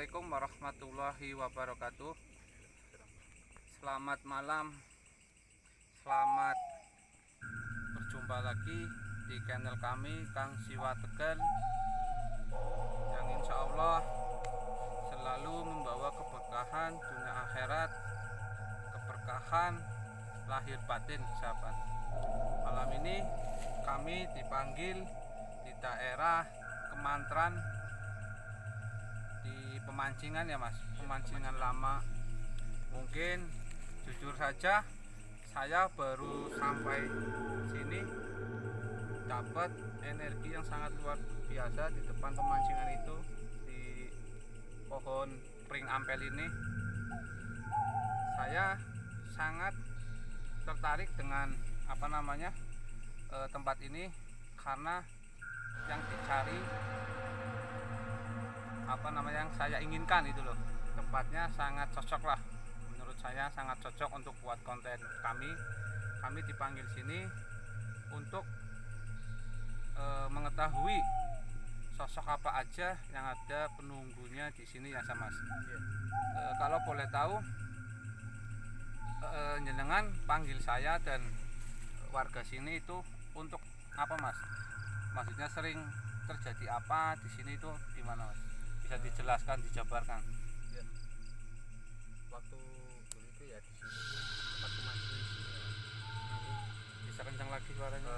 Assalamualaikum warahmatullahi wabarakatuh. Selamat malam, selamat berjumpa lagi di channel kami Kang Siwa Tegal, yang insya Allah selalu membawa keberkahan dunia akhirat, keberkahan lahir batin, sahabat. Malam ini kami dipanggil di daerah Kemantran, di pemancingan ya mas, pemancingan lama. Mungkin jujur saja saya baru sampai sini dapat energi yang sangat luar biasa di depan pemancingan itu, di pohon pring ampel ini. Saya sangat tertarik dengan tempat ini, karena yang dicari yang saya inginkan itu loh. Tempatnya sangat cocok lah, menurut saya sangat cocok untuk buat konten kami dipanggil sini untuk mengetahui sosok apa aja yang ada penunggunya di sini ya mas. Kalau boleh tahu, jenengan panggil saya dan warga sini itu untuk apa mas? Maksudnya sering terjadi apa di sini itu gimana mas? Bisa dijelaskan, dijabarkan? Ya. Waktu dulu itu ya di sini tempat pemancing di sini ya. Bisa kencang lagi suaranya.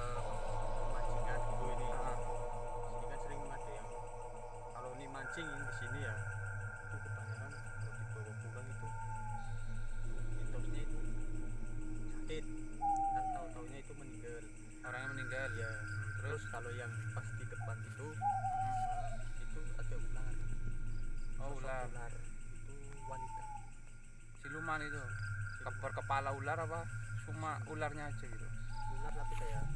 Pemancingan dulu ini. Sini kan sering ada yang kalau ini mancing di sini ya, itu kebanyakan kalau dibawa pulang itu mitosnya itu sakit dan tahu-taunya itu meninggal. Orangnya meninggal Ya. Terus kalau yang pas di depan itu ada ular. Oh, ular. Ular itu wanita. Siluman itu. Berkepala ular apa cuma ularnya aja gitu? Ular tapi kayak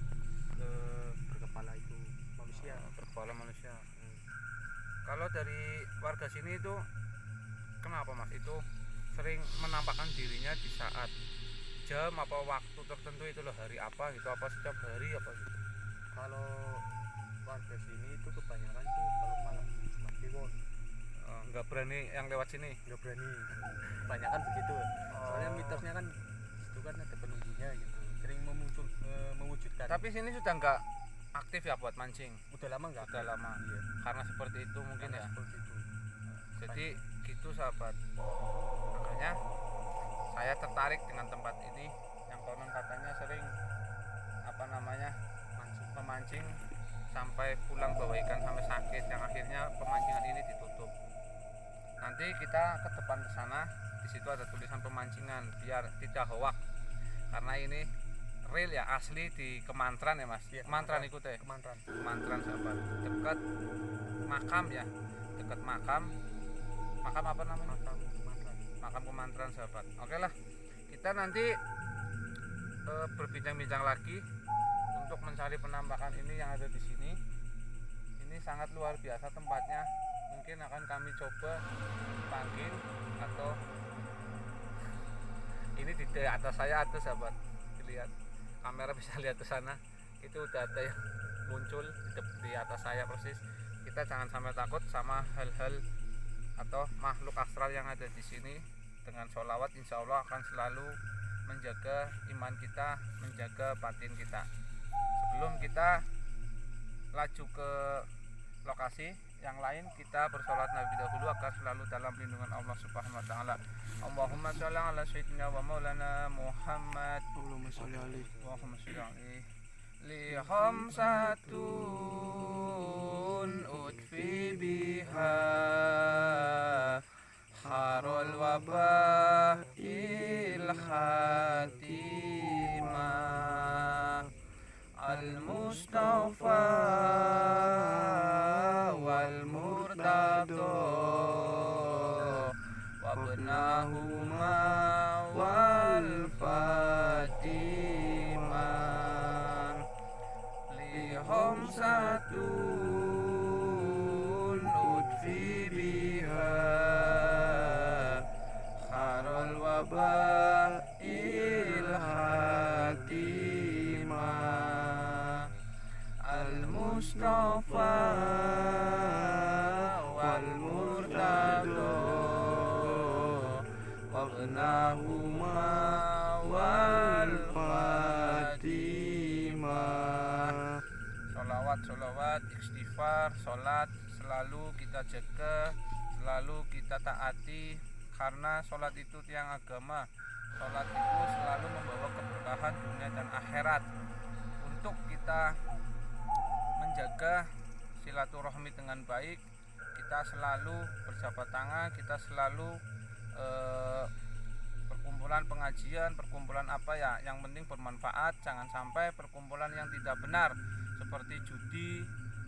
berkepala itu manusia. Berkepala manusia. Kalau dari warga sini itu kenapa mas itu sering menampakkan dirinya di saat jam apa waktu tertentu itu loh, hari apa gitu, apa setiap hari apa gitu? Kalau warga sini itu kebanyakan tuh kalau malam Jumat Kliwon nggak berani yang lewat sini, nggak berani, kebanyakan begitu. Soalnya mitosnya kan itu kan ada penunggunya gitu, sering mewujudkan. Tapi sini sudah nggak aktif ya buat mancing? Udah lama nggak? Udah lama. Iya. Karena seperti itu mungkin Karena ya. seperti itu. Jadi gitu sahabat. Makanya saya tertarik dengan tempat ini yang konon katanya sering memancing sampai pulang bawa ikan sampai sakit, yang akhirnya pemancingan ini ditutup. Nanti kita ke depan ke sana, di situ ada tulisan pemancingan biar tidak hoak, karena ini real ya, asli di Kemantran ya mas. Ya, Kemantran ikut ya. Kemantran sahabat, dekat makam ya, dekat makam apa namanya? Makam Kemantran sahabat. Oke lah, kita nanti berbincang-bincang lagi untuk mencari penampakan ini yang ada di sini. Ini sangat luar biasa tempatnya. Mungkin akan kami coba panggil, atau ini di atas saya ada sahabat, dilihat kamera bisa lihat ke sana, itu udah ada yang muncul di atas saya persis. Kita jangan sampai takut sama hal-hal atau makhluk astral yang ada di sini. Dengan sholawat insya Allah akan selalu menjaga iman kita, menjaga batin kita. Sebelum kita laju ke lokasi yang lain, kita bersolat Nabi dahulu agar selalu dalam lindungan Allah Subhanahu wa taala. Allahumma shalli ala sayyidina wa maulana Muhammad. Allahumma sholli alaihi. Allahumma shalli alaihi. Li khamsatun utfi biha harul wabah il khatimah al-mustafa wal murtado wabnahuma wal fatimah lihom satun utfi biha harul wabah il khatimah al-mustafa wal murtado hasanahuma wal fatimah. Sholawat, istighfar, sholat selalu kita jaga, selalu kita taati, karena sholat itu tiang agama. Sholat itu selalu membawa keberkahan dunia dan akhirat. Untuk kita menjaga silaturahmi dengan baik, kita selalu berjabat tangan, kita selalu perkumpulan pengajian, perkumpulan apa ya, yang penting bermanfaat. Jangan sampai perkumpulan yang tidak benar seperti judi,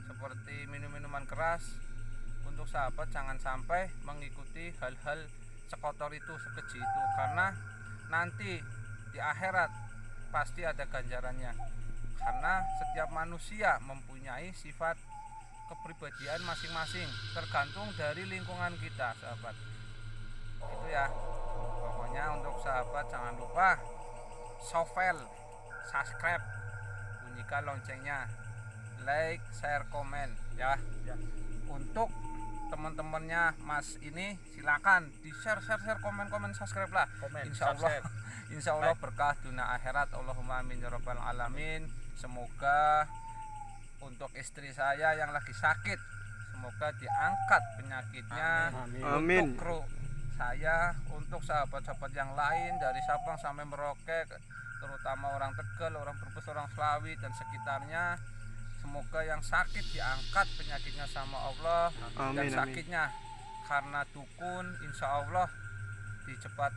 seperti minum-minuman keras. Untuk sahabat jangan sampai mengikuti hal-hal sekotor itu, sekeji itu, karena nanti di akhirat pasti ada ganjarannya. Karena setiap manusia mempunyai sifat kepribadian masing-masing, tergantung dari lingkungan kita, sahabat. Itu ya. Pokoknya untuk sahabat jangan lupa shofel, subscribe, bunyikan loncengnya, like, share, komen ya. Untuk teman-temannya Mas ini silakan di share komen subscribe lah. Insya Allah berkah dunia akhirat. Allahumma amin ya rabbal alamin. Semoga untuk istri saya yang lagi sakit, semoga diangkat penyakitnya. Amin. Untuk saya, untuk sahabat-sahabat yang lain dari Sabang sampai Merauke, terutama orang Tegal, orang Brebes, orang Slawi dan sekitarnya, semoga yang sakit diangkat penyakitnya sama Allah. Dan sakitnya karena dukun, insya Allah dicepat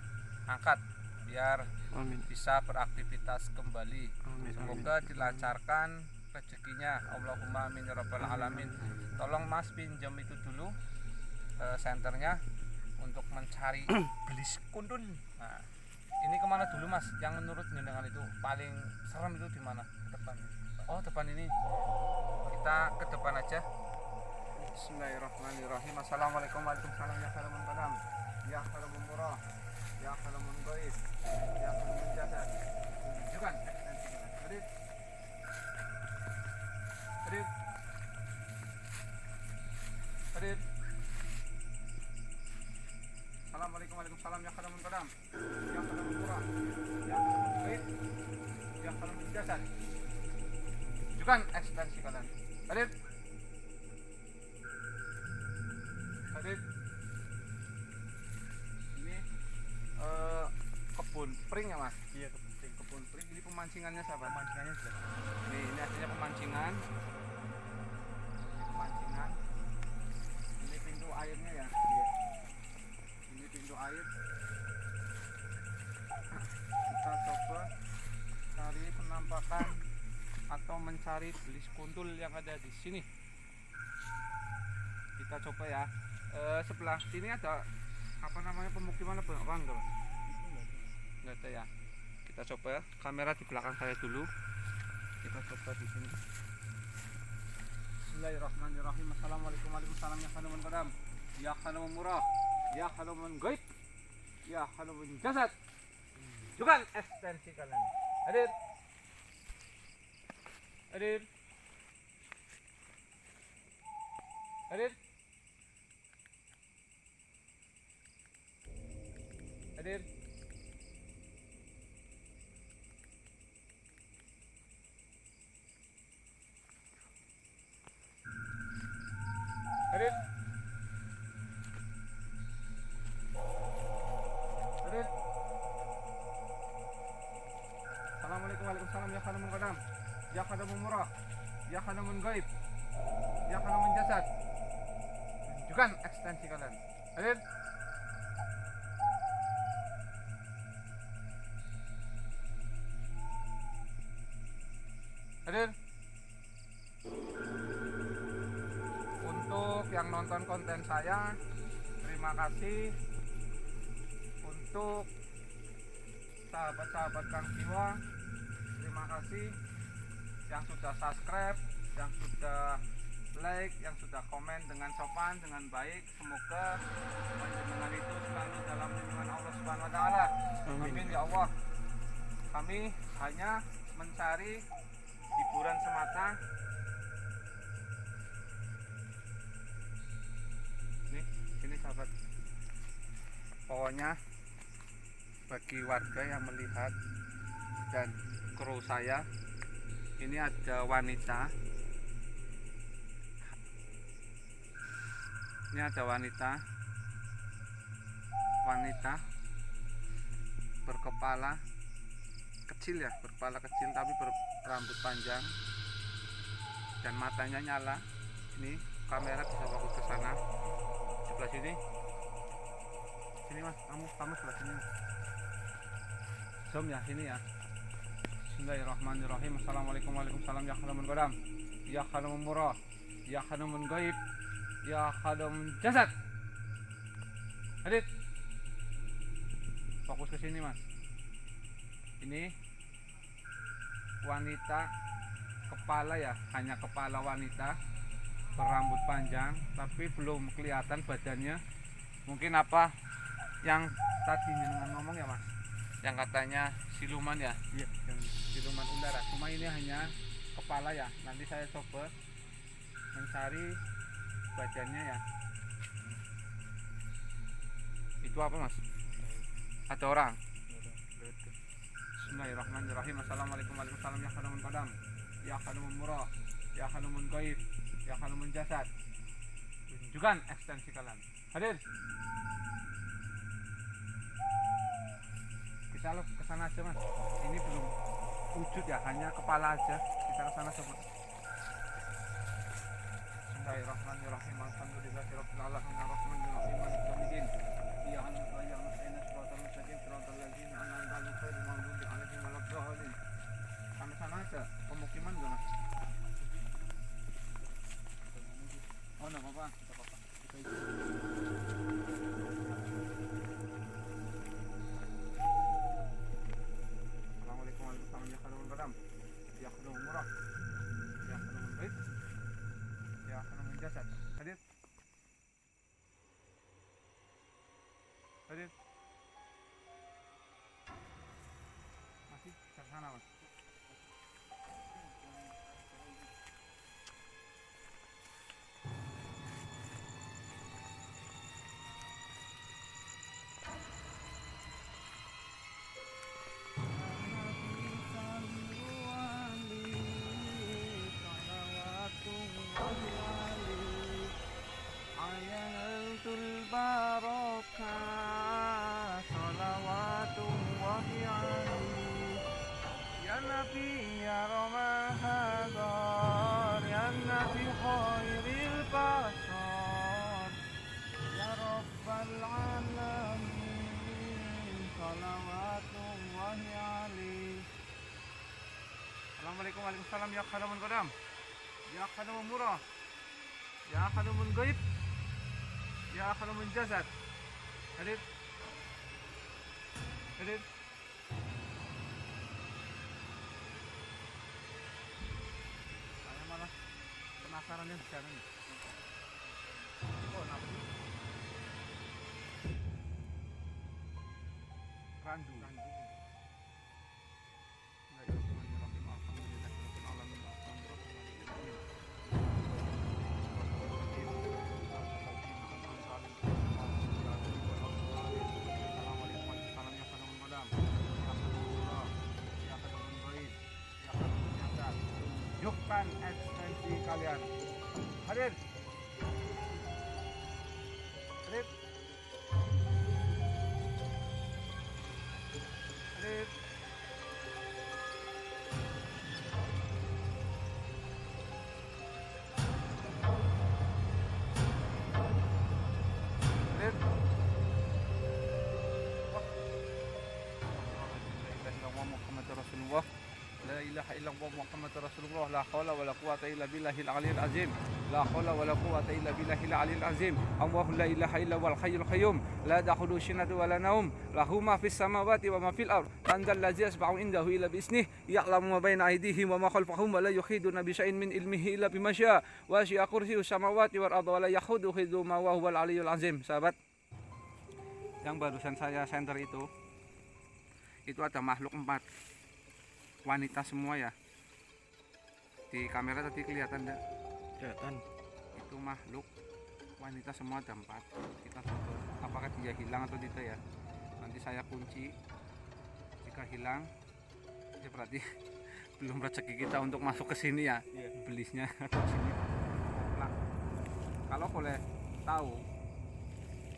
angkat biar bisa beraktivitas kembali. Semoga dilancarkan rezekinya. Allahumma amin ya rabbal alamin. Tolong Mas pinjam itu dulu senternya untuk mencari belis kundul. Nah, ini kemana dulu Mas? Yang menurut jenengan itu paling serem itu di mana? Depan. Oh, depan ini. Kita ke depan aja. Bismillahirrahmanirrahim. Assalamualaikum warahmatullahi wabarakatuh. Ya khalamun qadam, ya khalamun murah, ya khalamun gaib, ya khalamun jasad. Tunjukkan ekstensinya. Hadir. Hadir. Hadir. Assalamualaikum warahmatullahi wabarakatuh. Ya khalamun qadam, ya khalamun murah, ya khalamun gaib, ya khalamun jasad. Tunjukkan ekstensi kalian. Hadir. Hadir. Ini kebun pring ya Mas? Iya, Kebun pring. Ini pemancingannya sahabat. pemancingannya sudah. Ini hasilnya pemancingan. Ini pemancingan. Ini pintu airnya ya. Iya. Ini pintu air. Kita coba cari penampakan atau mencari belis kuntul yang ada di sini. Kita coba ya. Sebelah sini ada apa namanya, pemukiman apa enggak? Enggak ada ya. Kita coba ya. Kamera di belakang saya dulu. Kita coba di sini. Bismillahirrahmanirrahim. Assalamualaikum warahmatullahi wabarakatuh. Ya khalamun qadam, ya khalamun murah, ya khalamun gaib, ya khalamun jasad. Juga ekstensi kalian. Hadir. Hadir. Hadir. Hadir. Hadir. Hadir. Assalamualaikum warahmatullahi wabarakatuh. Ya khalamun qadam, ya khalamun murah, ya khalamun gaib, ya khalamun jasad. Tunjukkan ekstensi kalian. Hadir. Hadir. Untuk yang nonton konten saya, terima kasih. Untuk sahabat-sahabat Kang Jiwa, terima kasih yang sudah subscribe, yang sudah like, yang sudah komen dengan sopan, dengan baik. Semoga panjenengan itu selalu dalam lindungan Allah Subhanahu wa taala. Amin ya Allah. Kami hanya mencari hiburan semata. Nih, sini sahabat. Pokoknya bagi warga yang melihat dan kru saya, ini ada wanita. Ini ada wanita berkepala kecil ya, berkepala kecil tapi berambut panjang dan matanya nyala. Ini kamera bisa fokus ke sana, sebelah sini. Sini mas, kamu sebelah sini. Zoom ya, sini ya. Bismillahirrahmanirrahim. Assalamualaikum warahmatullahi wabarakatuh. Ya khalamun qadam, ya khalamun murah, ya khalamun gaib, ya khalamun jasad. Adit, fokus ke sini mas. Ini wanita kepala ya, hanya kepala wanita berambut panjang tapi belum kelihatan badannya. Mungkin apa yang tadi ngomong ya mas, yang katanya siluman ya. Iya, yang siluman ular. Cuma ini hanya kepala ya. Nanti saya coba mencari badannya ya. Itu apa mas? Ada orang. Bismillahirrahmanirrahim. Assalamualaikum warahmatullahi wabarakatuh. Ya khalamun qadam, ya khalamun murah, ya khalamun gaib, ya khalamun jasad. Tunjukkan ekstensi kalian. Hadir. Kita lo kesana aja mas. Ini belum wujud ya, hanya kepala aja. Kita kesana coba. Bismillahirrahmanirrahim. Alhamdulillahirabbil alamin arrahmanir rahim maliki yaumiddin. Iyyaka na'budu wa iyyaka nasta'in ihdinas siratal mustaqim siratal ladzina an'amta 'alaihim ghairil maghdubi 'alaihim waladdallin. Sampai sana aja. Pemukiman enggak mas? Oh enggak apa-apa. Enggak apa-apa. Assalamualaikum warahmatullahi wabarakatuh. Ya khalamun murah, ya khalamun gaib, ya khalamun jasad. Hadir. Hadir. Masih ke sana mas. Assalamualaikum warahmatullahi wabarakatuh. Ya khalamun qadam, ya khalamun murah, ya khalamun gaib, ya khalamun jasad. Hadir. Hadir. Saya malah penasaran yang di sana nih. Oh, apa sih? Randu. Tunjukkan ekstensi kalian. Hadir. Hadir. Hadir. Hadir. Rasulullah. La ilaha illallah Muhammadur Rasulullah. La haula wala quwata illa billahil aliyil azim. La haula wala quwata illa billahil aliyil azim. Allahu la ilaha illa huwal hayyul qayyum. La ta'khudhuhu sinatun wa la nawm. Lahu ma fis samawati wa ma fil ard. Man dzal ladzi yasba'u indahu illa bi isnih. Ya'lamu ma baina aydihim wa ma khalfahum wa la yuhiduna bi syai'in min ilmihi illa bima syaa. Wa syi'a kursiyyus samawati wal ardi wa la yahuduhu hifdzuhuma wa huwal aliyyul azim. Sahabat, yang barusan saya center itu ada makhluk 4 wanita semua ya. Di kamera tadi kelihatan enggak? Kelihatan. Itu makhluk wanita semua ada 4. Kita coba apakah dia hilang atau tidak ya. Nanti saya kunci jika hilang ya berarti belum rezeki kita untuk masuk ke sini ya. Iya. Belisnya ke sini. Nah, kalau boleh tahu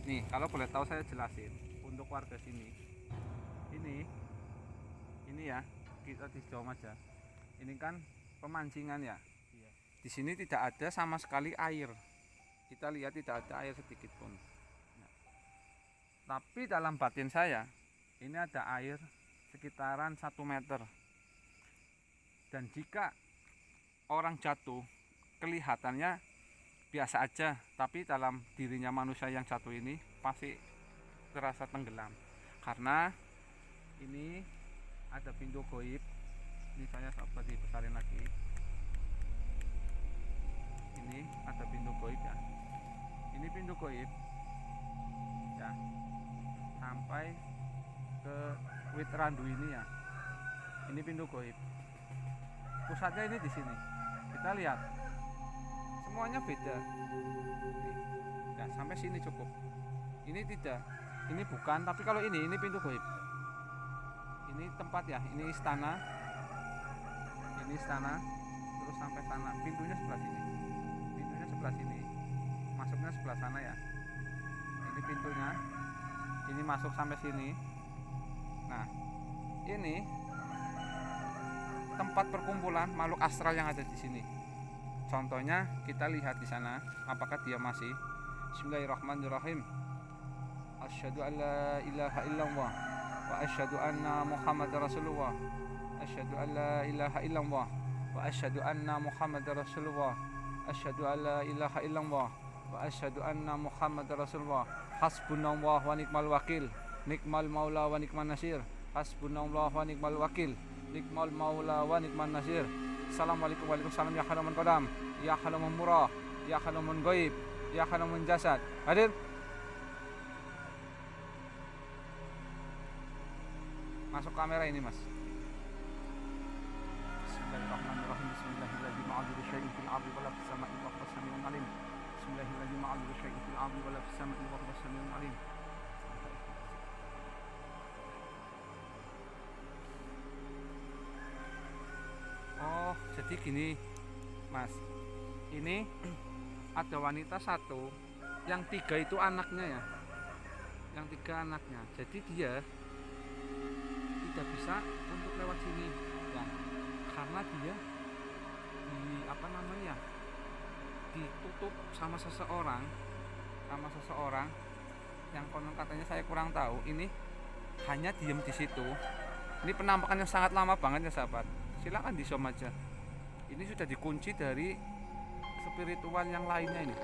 nih, kalau boleh tahu saya jelasin untuk warga sini. Ini ya, kita di jauh aja. Ini kan pemancingan ya. Iya. Di sini tidak ada sama sekali air. Kita lihat tidak ada air sedikit pun. Nah, tapi dalam batin saya ini ada air sekitaran 1 meter. Dan jika orang jatuh kelihatannya biasa aja, tapi dalam dirinya manusia yang jatuh ini pasti terasa tenggelam. Karena ini ada pintu goib. Ini saya coba dibesarin lagi. Ini ada pintu goib ya. Ini pintu goib ya, sampai ke Witrandu ini ya. Ini pintu goib. Pusatnya ini di sini. Kita lihat. Semuanya beda. Ya, sampai sini cukup. Ini tidak. Ini bukan, tapi kalau ini pintu goib. Ini tempat ya, ini istana. Ini istana, terus sampai sana. Pintunya sebelah sini. Pintunya sebelah sini. Masuknya sebelah sana ya. Ini pintunya. Ini masuk sampai sini. Nah, ini tempat perkumpulan makhluk astral yang ada di sini. Contohnya kita lihat di sana, apakah dia masih. Bismillahirrahmanirrahim. Asyhadu an la ilaha illallah wa asyhadu anna Muhammadar Rasulullah. Asyhadu an la ilaha illallah wa asyhadu anna Muhammadar Rasulullah. Asyhadu an la ilaha illallah wa asyhadu anna Muhammadar Rasulullah. Hasbunallah wa ni'mal wakil. Nikmal maula wa nikman nasir. Hasbunallah wa ni'mal wakil. Nikmal maula wa nikman nasir. Assalamualaikum warahmatullahi wabarakatuh. Ya halaman qadam, ya halaman murah, ya halaman gaib, ya halaman jasad. Hadir. Masuk kamera ini, Mas. Bismillahirrahmanirrahim. Bismillahirrahmanirrahim. Ma'adul syai'in fil ardi wa la fis sama'i wa huwas samiul alim. Bismillahirrahmanirrahim. Ma'adul syai'in fil ardi wa la fis sama'i wa huwas samiul alim. Oh, jadi gini, Mas. Ini ada wanita satu, yang 3 itu anaknya ya. Yang 3 anaknya. Jadi dia tidak bisa untuk lewat sini ya, karena dia ditutup sama seseorang yang konon katanya saya kurang tahu. Ini hanya diem di situ. Ini penampakan yang sangat lama banget ya sahabat. Silakan di zoom aja. Ini sudah dikunci dari spiritual yang lainnya ini.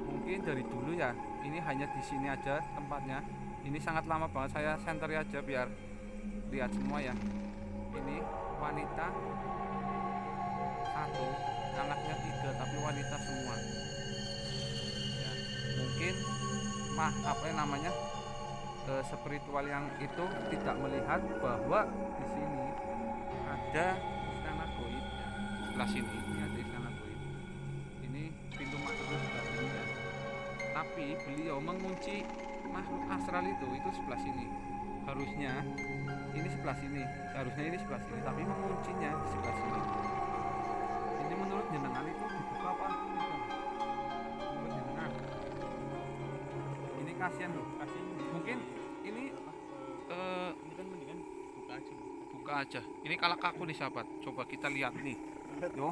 Mungkin dari dulu ya. Ini hanya di sini aja tempatnya. Ini sangat lama banget, saya sentri aja biar lihat semua ya. Ini wanita 1, anaknya 3, tapi wanita semua ya. Mungkin spiritual yang itu tidak melihat bahwa di sini ada istana goib ya. Sebelah sini ini ada istana goib. Ini pintu masuknya sebelah sini ya. Tapi beliau mengunci makhluk astral itu sebelah sini. Harusnya ini sebelah sini, tapi menguncinya di sebelah sini. Ini menurut jenengan itu dibuka apa? Menurut jenengan ini kasihan loh. Mungkin ini kan mendingan buka aja. Ini kalak kaku nih sahabat. Coba kita lihat nih. Yo,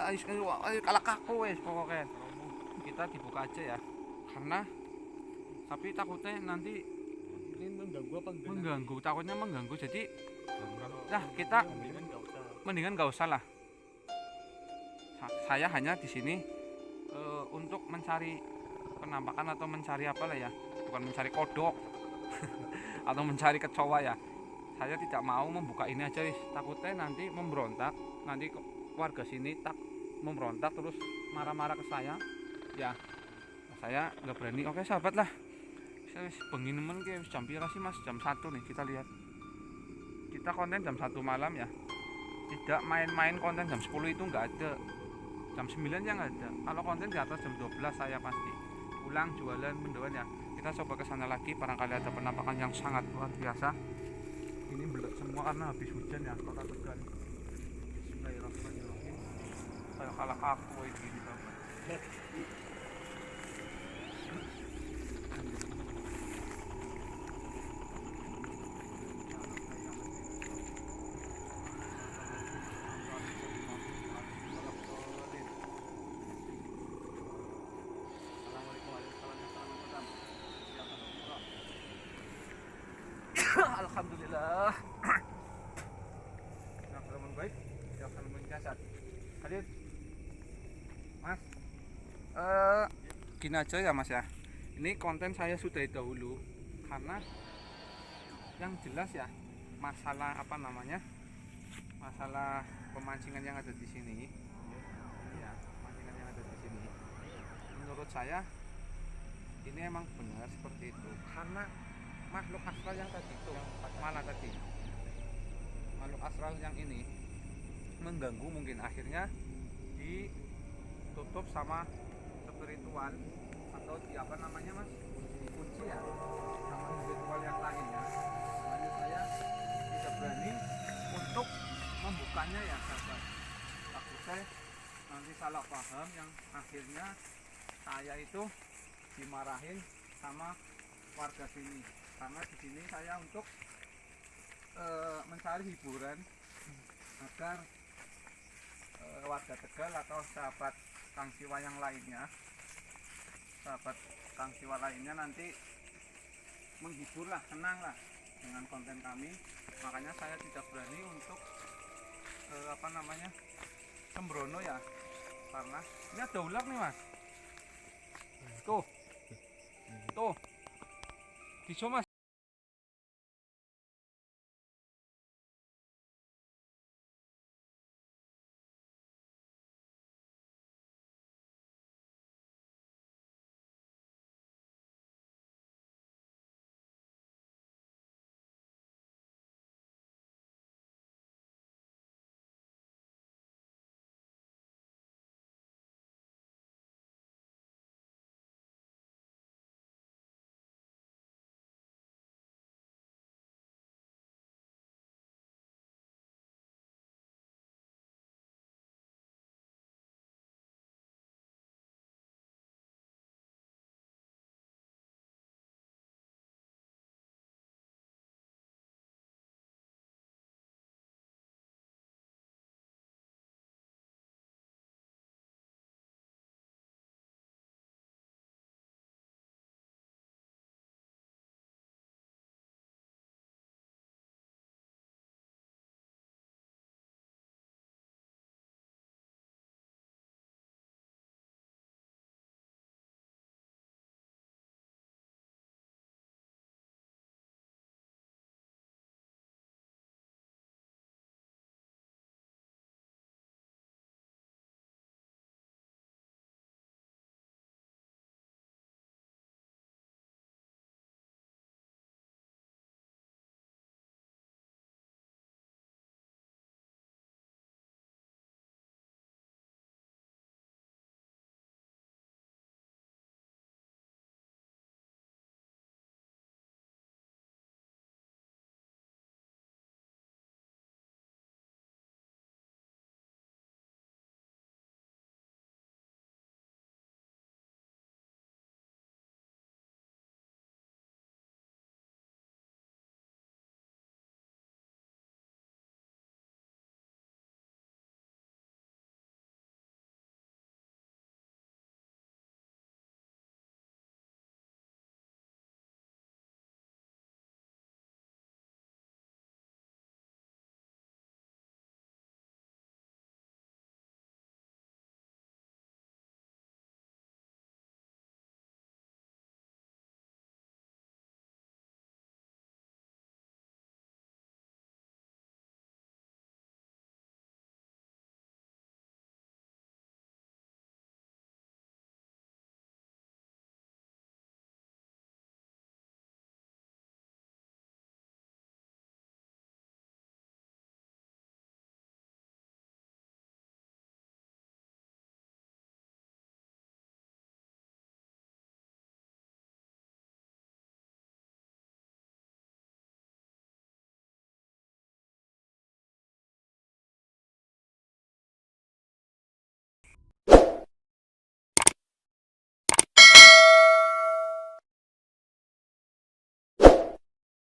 ayo kalak kaku wes pokoknya. Kita dibuka aja ya. Karena tapi takutnya nanti ini mengganggu apa enggak? Takutnya mengganggu. Jadi nah kita mendingan nggak usah lah. Saya hanya di sini untuk mencari penampakan atau mencari apa lah ya, bukan mencari kodok atau mencari kecoa ya. Saya tidak mau membuka ini aja, takutnya nanti memberontak, nanti warga sini memberontak terus marah-marah ke saya ya. Saya nggak berani. Oke sahabat lah, saya bengi nemen ke jam pira sih Mas? Jam 1 nih, kita lihat. Kita konten jam 1 malam ya. Tidak main-main konten jam 10 itu nggak ada. Jam 9 ya nggak ada. Kalau konten di atas jam 12 saya pasti pulang jualan mendoan ya. Kita coba ke sana lagi, barangkali ada penampakan yang sangat luar biasa. Ini belet semua karena habis hujan ya kota Tegal. Bismillahirrahmanirrahim. Kayak kalah aku ini sahabat. Alhamdulillah. Nah, teman baik, tidak akan menjasat. Hadir, Mas. Gini aja ya Mas ya. Ini konten saya sudah dahulu karena yang jelas ya masalah apa namanya, masalah pemancingan yang ada di sini. Ya, pemancingan yang ada di sini. Menurut saya ini emang benar seperti itu karena makhluk astral yang tadi itu mana tadi makhluk astral yang ini mengganggu, mungkin akhirnya ditutup sama spiritual atau di apa namanya Mas, dikunci ya sama spiritual yang lainnya. Makanya saya tidak berani untuk membukanya ya sahabat. Takut saya nanti salah paham yang akhirnya saya itu dimarahin sama warga sini. Karena di sini saya untuk mencari hiburan agar warga Tegal atau sahabat Kang Siwa yang lainnya, sahabat Kang Siwa lainnya nanti menghibur lah, senang lah dengan konten kami. Makanya saya tidak berani untuk apa namanya, sembrono ya, karena ini ada ular nih Mas. Tuh, tuh. Dico Mas,